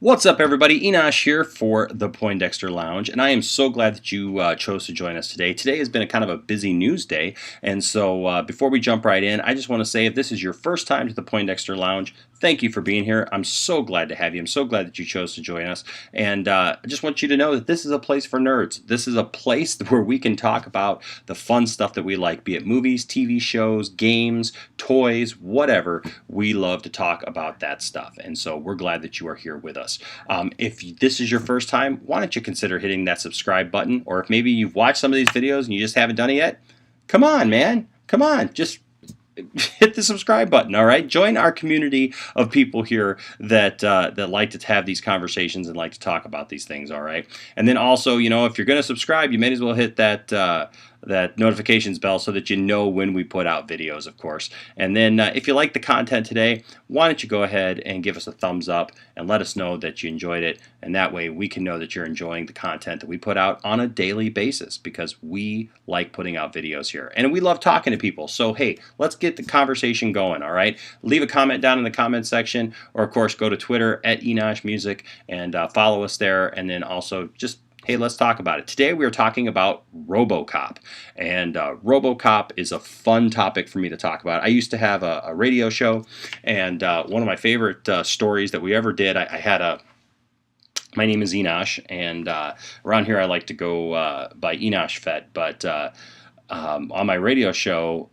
What's up, everybody? Enosh here for the Poindexter Lounge, and I am so glad that you chose to join us today. Today has been a kind of a busy news day, and so before we jump right in, I just want to say if this is your first time to the Poindexter Lounge, thank you for being here. I'm so glad to have you. I'm so glad that you chose to join us, and I just want you to know that this is a place for nerds. This is a place where we can talk about the fun stuff that we like, be it movies, TV shows, games, toys, whatever. We love to talk about that stuff, and so we're glad that you are here with us. If this is your first time, why don't you consider hitting that subscribe button? Or if maybe you've watched some of these videos and you just haven't done it yet, come on, man. Come on. Just hit the subscribe button, all right? Join our community of people here that like to have these conversations and like to talk about these things, all right? And then also, if you're going to subscribe, you may as well hit that notifications bell so that you know when we put out videos, of course. And then if you like the content today, why don't you go ahead and give us a thumbs up and let us know that you enjoyed it, and that way we can know that you're enjoying the content that we put out on a daily basis, because we like putting out videos here and we love talking to people. So hey, let's get the conversation going, all right? Leave a comment down in the comment section, or of course go to Twitter at Enosh Music and follow us there, and then also just hey, let's talk about it. Today we are talking about RoboCop, and RoboCop is a fun topic for me to talk about. I used to have a radio show, and one of my favorite stories that we ever did, I had my name is Enosh, and around here I like to go by Enosh Fett, but on my radio show,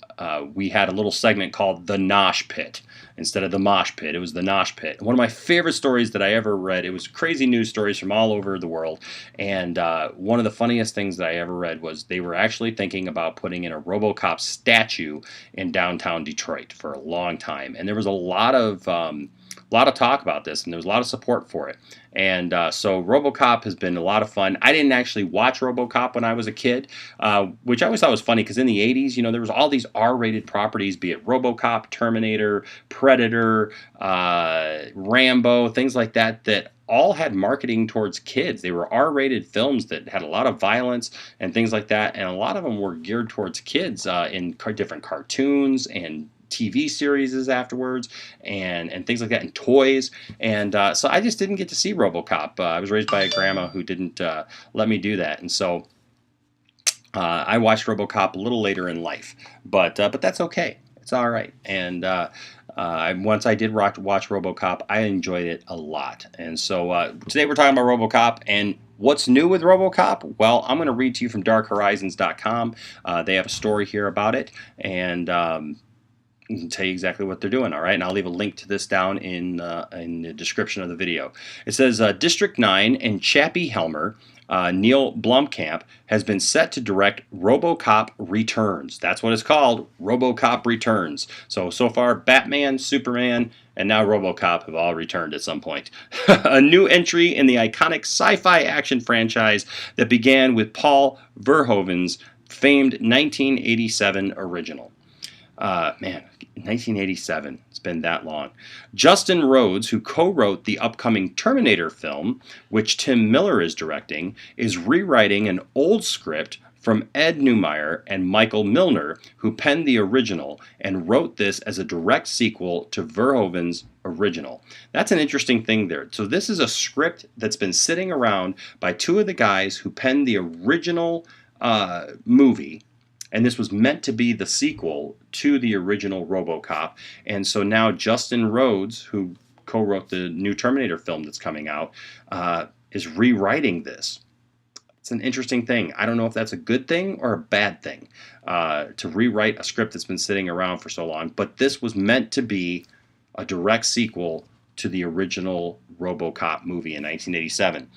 we had a little segment called The Nosh Pit. Instead of the Mosh Pit, it was the Nosh Pit. One of my favorite stories that I ever read, it was crazy news stories from all over the world, and one of the funniest things that I ever read was they were actually thinking about putting in a RoboCop statue in downtown Detroit for a long time, and there was a lot of talk about this, and there was a lot of support for it. And so RoboCop has been a lot of fun. I didn't actually watch RoboCop when I was a kid, which I always thought was funny, because in the 80s, there was all these R-rated properties, be it RoboCop, Terminator, Predator, Rambo, things like that, that all had marketing towards kids. They were R-rated films that had a lot of violence and things like that, and a lot of them were geared towards kids in different cartoons and TV series afterwards, and things like that, and toys. And so I just didn't get to see RoboCop. I was raised by a grandma who didn't let me do that, and so I watched RoboCop a little later in life. But that's okay. It's all right. And once I did watch RoboCop, I enjoyed it a lot. And so today we're talking about RoboCop, and what's new with RoboCop? Well, I'm going to read to you from darkhorizons.com. They have a story here about it, and can tell you exactly what they're doing, all right? And I'll leave a link to this down in the description of the video. It says, District 9 and Chappie Helmer, Neil Blomkamp, has been set to direct RoboCop Returns. That's what it's called, RoboCop Returns. So far, Batman, Superman, and now RoboCop have all returned at some point. A new entry in the iconic sci-fi action franchise that began with Paul Verhoeven's famed 1987 original. 1987. It's been that long. Justin Rhodes, who co-wrote the upcoming Terminator film, which Tim Miller is directing, is rewriting an old script from Ed Neumeyer and Michael Milner, who penned the original and wrote this as a direct sequel to Verhoeven's original. That's an interesting thing there. So this is a script that's been sitting around by two of the guys who penned the original movie, and this was meant to be the sequel to the original RoboCop. And so now Justin Rhodes, who co-wrote the new Terminator film that's coming out, is rewriting this. It's an interesting thing. I don't know if that's a good thing or a bad thing, to rewrite a script that's been sitting around for so long. But this was meant to be a direct sequel to the original RoboCop movie in 1987.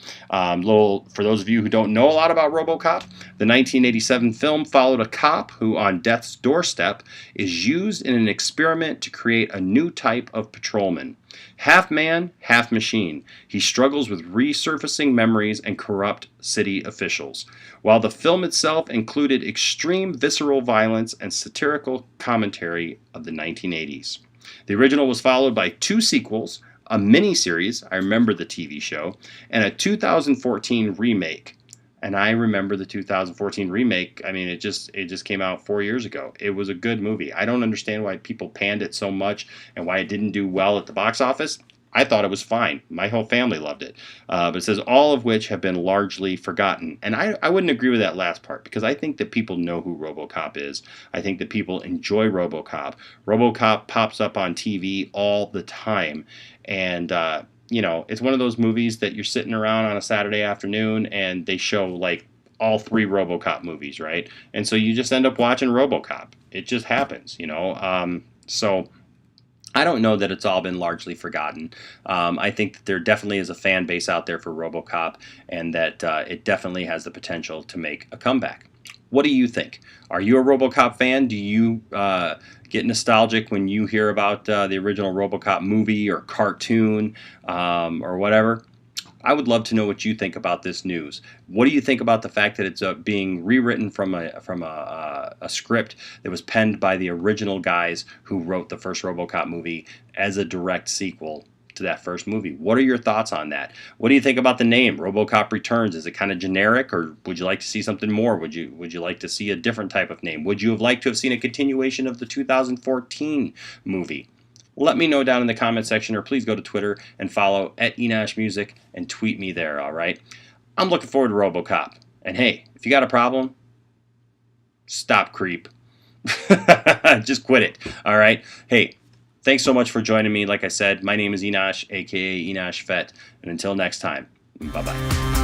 For those of you who don't know a lot about RoboCop, the 1987 film followed a cop who, on death's doorstep, is used in an experiment to create a new type of patrolman. Half man, half machine, he struggles with resurfacing memories and corrupt city officials. While the film itself included extreme visceral violence and satirical commentary of the 1980s. The original was followed by two sequels, a mini-series, I remember the TV show, and a 2014 remake. And I remember the 2014 remake. I mean, it just came out 4 years ago. It was a good movie. I don't understand why people panned it so much and why it didn't do well at the box office. I thought it was fine. My whole family loved it. But it says all of which have been largely forgotten. And I wouldn't agree with that last part because I think that people know who RoboCop is. I think that people enjoy RoboCop. RoboCop pops up on TV all the time. And, it's one of those movies that you're sitting around on a Saturday afternoon and they show like all three RoboCop movies, right? And so you just end up watching RoboCop. It just happens. So I don't know that it's all been largely forgotten. I think that there definitely is a fan base out there for RoboCop, and that it definitely has the potential to make a comeback. What do you think? Are you a RoboCop fan? Do you get nostalgic when you hear about the original RoboCop movie or cartoon or whatever? I would love to know what you think about this news. What do you think about the fact that it's being rewritten from a script that was penned by the original guys who wrote the first RoboCop movie as a direct sequel to that first movie? What are your thoughts on that? What do you think about the name RoboCop Returns? Is it kind of generic, or would you like to see something more? Would you like to see a different type of name? Would you have liked to have seen a continuation of the 2014 movie? Let me know down in the comment section, or please go to Twitter and follow @EnoshMusic and tweet me there, all right? I'm looking forward to RoboCop. And hey, if you got a problem, stop creep. Just quit it, all right? Hey, thanks so much for joining me. Like I said, my name is Enosh, a.k.a. Enosh Fett. And until next time, bye-bye.